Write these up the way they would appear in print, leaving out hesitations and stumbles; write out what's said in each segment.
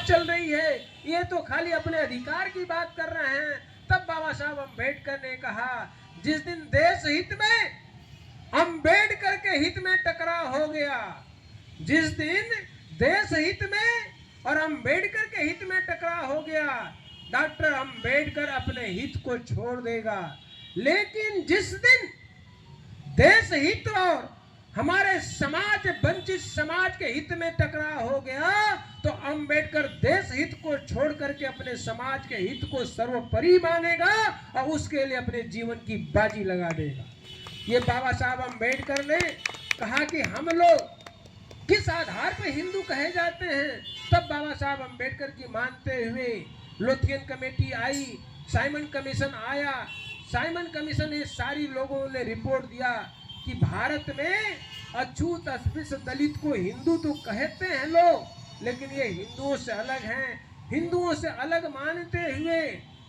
बात चल रही है, ये तो खाली अपने अधिकार की बात कर रहे हैं। तब बाबा साहब अम्बेडकर ने कहा, जिस दिन देश हित में अम्बेडकर के हित में टकराव हो गया, जिस दिन देश हित में और अम्बेडकर के हित में टकराव हो गया, डॉक्टर अम्बेडकर अपने हित को छोड़ देगा। लेकिन जिस दिन देश हित और हमारे समाज, वंचित समाज के हित में टकराव हो गया, तो अम्बेडकर देश हित को छोड़ करके अपने समाज के हित को सर्वोपरि मानेगा और उसके लिए अपने जीवन की बाजी लगा देगा। ये बाबा साहब अम्बेडकर ने कहा कि हम लोग किस आधार पर हिंदू कहे जाते हैं। तब बाबा साहब अम्बेडकर की मानते हुए लोथियन कमेटी आई, साइमन कमीशन आया। साइमन कमीशन ने सारी लोगों ने रिपोर्ट दिया कि भारत में अछूत अस्पृश्य दलित को हिंदू तो कहते हैं लोग, लेकिन ये हिंदुओं से अलग हैं। हिंदुओं से अलग मानते हुए,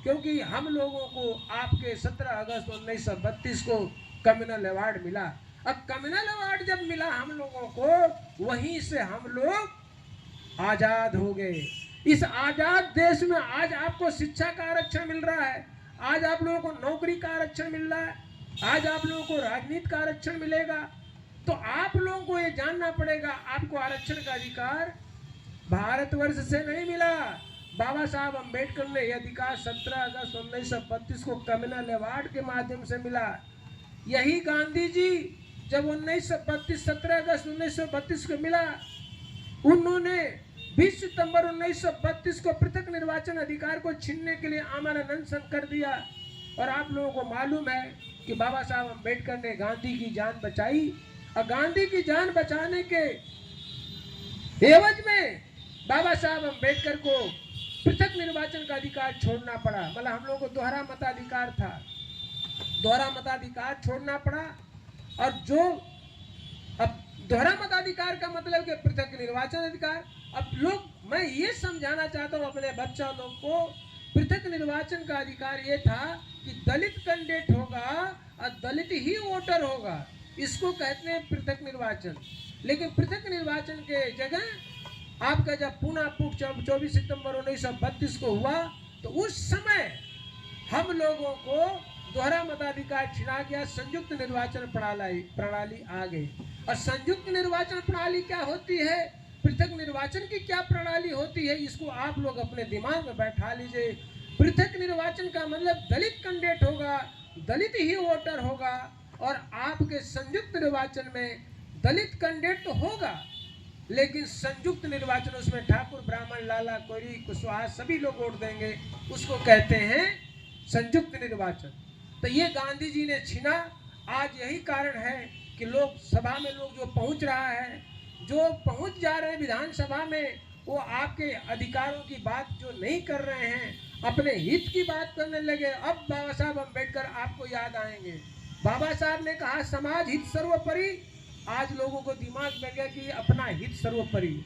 क्योंकि हम लोगों को आपके 17 अगस्त 1932 को कम्युनल अवार्ड मिला। अब कम्युनल अवार्ड जब मिला हम लोगों को, वहीं से हम लोग आजाद हो गए। इस आजाद देश में आज आपको शिक्षा का आरक्षण मिल रहा है, आज आप लोगों को नौकरी का आरक्षण मिल रहा है, आज आप लोगों को राजनीति का आरक्षण मिलेगा। तो आप लोगों को ये जानना पड़ेगा, आपको आरक्षण का अधिकार भारतवर्ष से नहीं मिला। बाबा साहब अम्बेडकर ने यह अधिकार 17 अगस्त 1932 को कम्युनल अवार्ड के माध्यम से मिला। यही गांधी जी जब 17 अगस्त 1932 को मिला, उन्होंने 20 सितंबर 1932 को पृथक निर्वाचन अधिकार को छीनने के लिए आमरण अनशन कर दिया। और आप लोगों को मालूम है कि बाबा साहब अम्बेडकर ने गांधी की जान बचाई, और गांधी की जान बचाने के एवज में बाबा साहब अम्बेडकर को पृथक निर्वाचन का अधिकार छोड़ना पड़ा। मतलब हम लोगों को दोहरा मताधिकार था, दोहरा मताधिकार छोड़ना पड़ा। और जो अब दोहरा मताधिकार का मतलब कि पृथक निर्वाचन अधिकार। अब लोग, मैं ये समझाना चाहता हूँ अपने बच्चा लोग को, पृथक निर्वाचन का अधिकार ये था कि दलित कैंडिडेट होगा और दलित ही वोटर होगा, इसको कहते हैं पृथक निर्वाचन। लेकिन पृथक निर्वाचन के जगह आपका जब पूना फूट 24 सितंबर 1932 को हुआ, तो उस समय हम लोगों को दोहरा मताधिकार छिना गया, संयुक्त निर्वाचन प्रणाली आ गई। और संयुक्त निर्वाचन प्रणाली क्या होती है, पृथक निर्वाचन की क्या प्रणाली होती है, इसको आप लोग अपने दिमाग में बैठा लीजिए। पृथक निर्वाचन का मतलब दलित कैंडिडेट होगा, दलित ही वोटर होगा, और आपके संयुक्त निर्वाचन में दलित कैंडिडेट तो होगा, लेकिन संयुक्त निर्वाचन उसमें ठाकुर, ब्राह्मण, लाला, कोरी, कुशवाहा सभी लोग वोट देंगे, उसको कहते हैं संयुक्त निर्वाचन। तो ये गांधी जी ने छीना। आज यही कारण है कि लोग सभा में, लोग जो पहुंच रहा है, जो पहुंच जा रहे हैं विधानसभा में, वो आपके अधिकारों की बात जो नहीं कर रहे हैं, अपने हित की बात करने लगे। अब बाबा साहब अम्बेडकर आपको याद आएंगे। बाबा साहब ने कहा समाज हित सर्वोपरि। आज लोगों को दिमाग में गया कि अपना हित सर्वोपरि।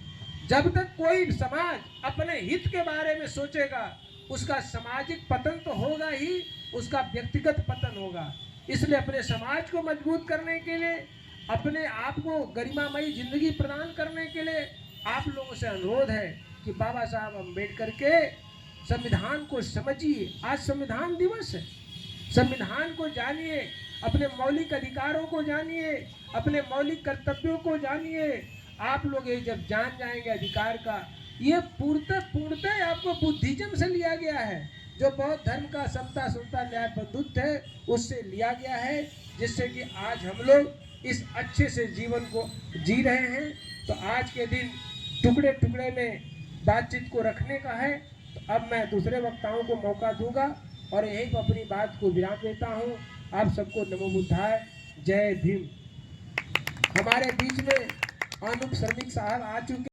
जब तक कोई समाज अपने हित के बारे में सोचेगा, उसका सामाजिक पतन तो होगा ही, उसका व्यक्तिगत पतन होगा। इसलिए अपने समाज को मजबूत करने के लिए, अपने आप को गरिमामयी जिंदगी प्रदान करने के लिए आप लोगों से अनुरोध है कि बाबा साहब अम्बेडकर के संविधान को समझिए। आज संविधान दिवस है, संविधान को जानिए, अपने मौलिक अधिकारों को जानिए, अपने मौलिक कर्तव्यों को जानिए। आप लोग ये जब जान जाएंगे अधिकार का, ये पूर्णतः आपको बुद्धिज्म से लिया गया है, जो बौद्ध धर्म का समता, सुनता, न्याय, बंधुत्व है, उससे लिया गया है, जिससे कि आज हम लोग इस अच्छे से जीवन को जी रहे हैं। तो आज के दिन टुकड़े टुकड़े में बातचीत को रखने का है। तो अब मैं दूसरे वक्ताओं को मौका दूंगा और यहीं पर अपनी बात को विराम देता हूँ। आप सबको नमो बुद्धाय, जय भीम। हमारे बीच में अनुप श्रमिक साहब आ चुके